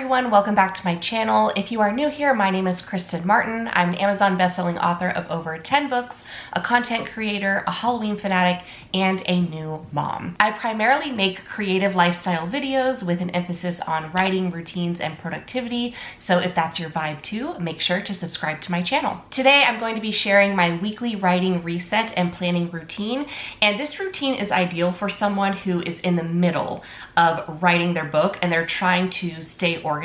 everyone, welcome back to my channel. If you are new here, my name is Kristen Martin. I'm an Amazon bestselling author of over 10 books, a content creator, a Halloween fanatic, and a new mom. I primarily make creative lifestyle videos with an emphasis on writing, routines, and productivity. So if that's your vibe too, make sure to subscribe to my channel. Today, I'm going to be sharing my weekly writing reset and planning routine. And this routine is ideal for someone who is in the middle of writing their book and they're trying to stay organized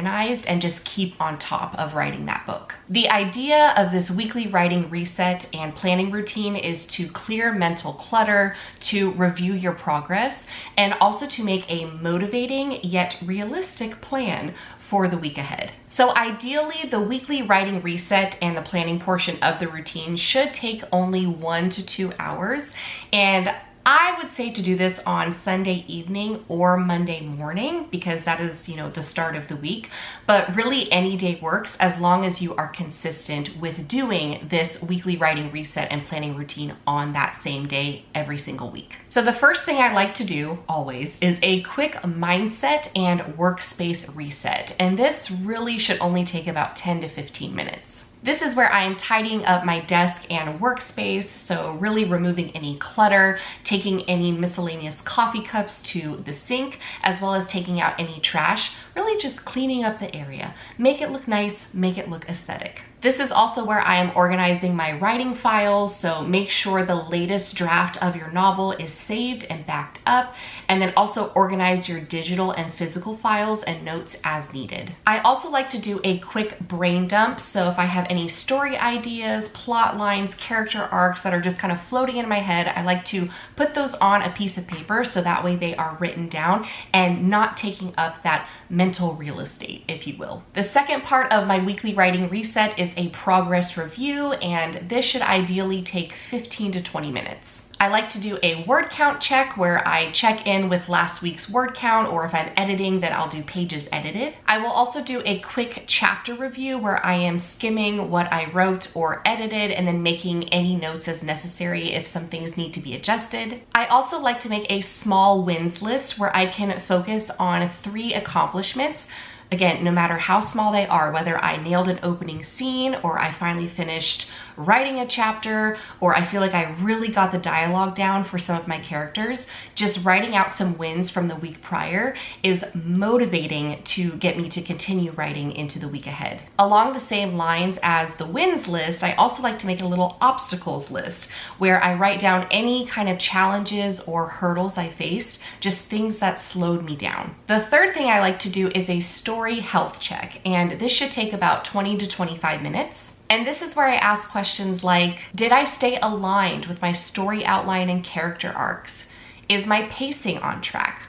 and just keep on top of writing that book. The idea of this weekly writing reset and planning routine is to clear mental clutter, to review your progress, and also to make a motivating yet realistic plan for the week ahead. So ideally, the weekly writing reset and the planning portion of the routine should take only 1 to 2 hours. And I would say to do this on Sunday evening or Monday morning because that is, the start of the week. But really any day works as long as you are consistent with doing this weekly writing reset and planning routine on that same day every single week. So the first thing I like to do always is a quick mindset and workspace reset. And this really should only take about 10 to 15 minutes. This is where I am tidying up my desk and workspace, so really removing any clutter, taking any miscellaneous coffee cups to the sink, as well as taking out any trash, really just cleaning up the area. Make it look nice, make it look aesthetic. This is also where I am organizing my writing files, so make sure the latest draft of your novel is saved and backed up, and then also organize your digital and physical files and notes as needed. I also like to do a quick brain dump, so if I have any story ideas, plot lines, character arcs that are just kind of floating in my head, I like to put those on a piece of paper so that way they are written down and not taking up that mental real estate, if you will. The second part of my weekly writing reset is a progress review, and this should ideally take 15 to 20 minutes. I like to do a word count check where I check in with last week's word count, or if I'm editing, then I'll do pages edited. I will also do a quick chapter review where I am skimming what I wrote or edited and then making any notes as necessary if some things need to be adjusted. I also like to make a small wins list where I can focus on 3 accomplishments. Again, no matter how small they are, whether I nailed an opening scene or I finally finished writing a chapter, or I feel like I really got the dialogue down for some of my characters, just writing out some wins from the week prior is motivating to get me to continue writing into the week ahead. Along the same lines as the wins list, I also like to make a little obstacles list where I write down any kind of challenges or hurdles I faced, just things that slowed me down. The third thing I like to do is a story health check, and this should take about 20 to 25 minutes. And this is where I ask questions like, did I stay aligned with my story outline and character arcs? Is my pacing on track?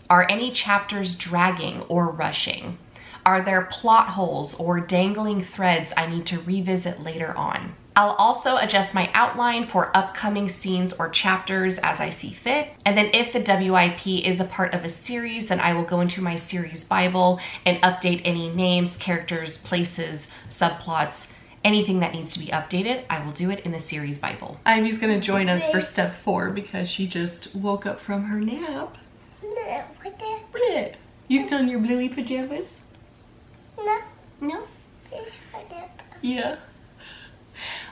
Are any chapters dragging or rushing? Are there plot holes or dangling threads I need to revisit later on? I'll also adjust my outline for upcoming scenes or chapters as I see fit. And then if the WIP is a part of a series, then I will go into my series Bible and update any names, characters, places, subplots, anything that needs to be updated. I will do it in the series Bible. Ivy's gonna join us for step 4 because she just woke up from her nap. You still in your bluey pajamas? No. No? Yeah.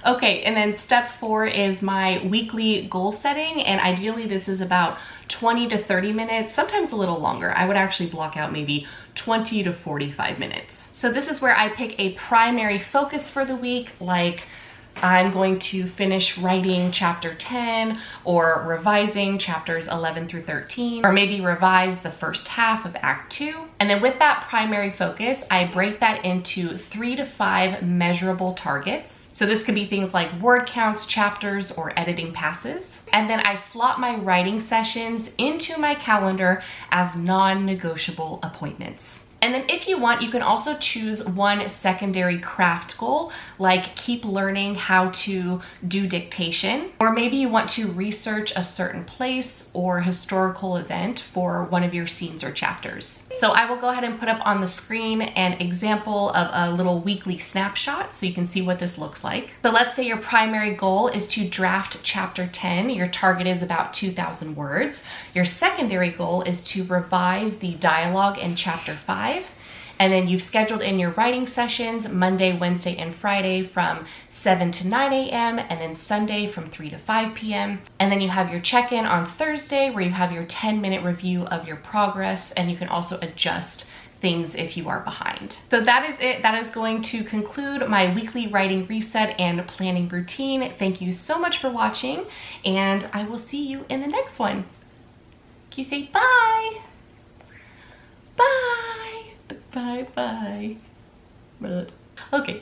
Okay, and then step 4 is my weekly goal setting, and ideally this is about 20 to 30 minutes, sometimes a little longer. I would actually block out maybe 20 to 45 minutes. So this is where I pick a primary focus for the week, like I'm going to finish writing chapter 10 or revising chapters 11 through 13, or maybe revise the first half of Act 2. And then with that primary focus, I break that into 3 to 5 measurable targets. So this could be things like word counts, chapters, or editing passes. And then I slot my writing sessions into my calendar as non-negotiable appointments. And then if you want, you can also choose one secondary craft goal, like keep learning how to do dictation, or maybe you want to research a certain place or historical event for one of your scenes or chapters. So I will go ahead and put up on the screen an example of a little weekly snapshot so you can see what this looks like. So let's say your primary goal is to draft chapter 10. Your target is about 2,000 words. Your secondary goal is to revise the dialogue in chapter 5. And then you've scheduled in your writing sessions Monday, Wednesday, and Friday from 7 to 9 a.m. and then Sunday from 3 to 5 p.m. And then you have your check-in on Thursday where you have your 10-minute review of your progress, and you can also adjust things if you are behind. So that is it. That is going to conclude my weekly writing reset and planning routine. Thank you so much for watching, and I will see you in the next one. Can you say bye? Bye. Bye bye. Okay.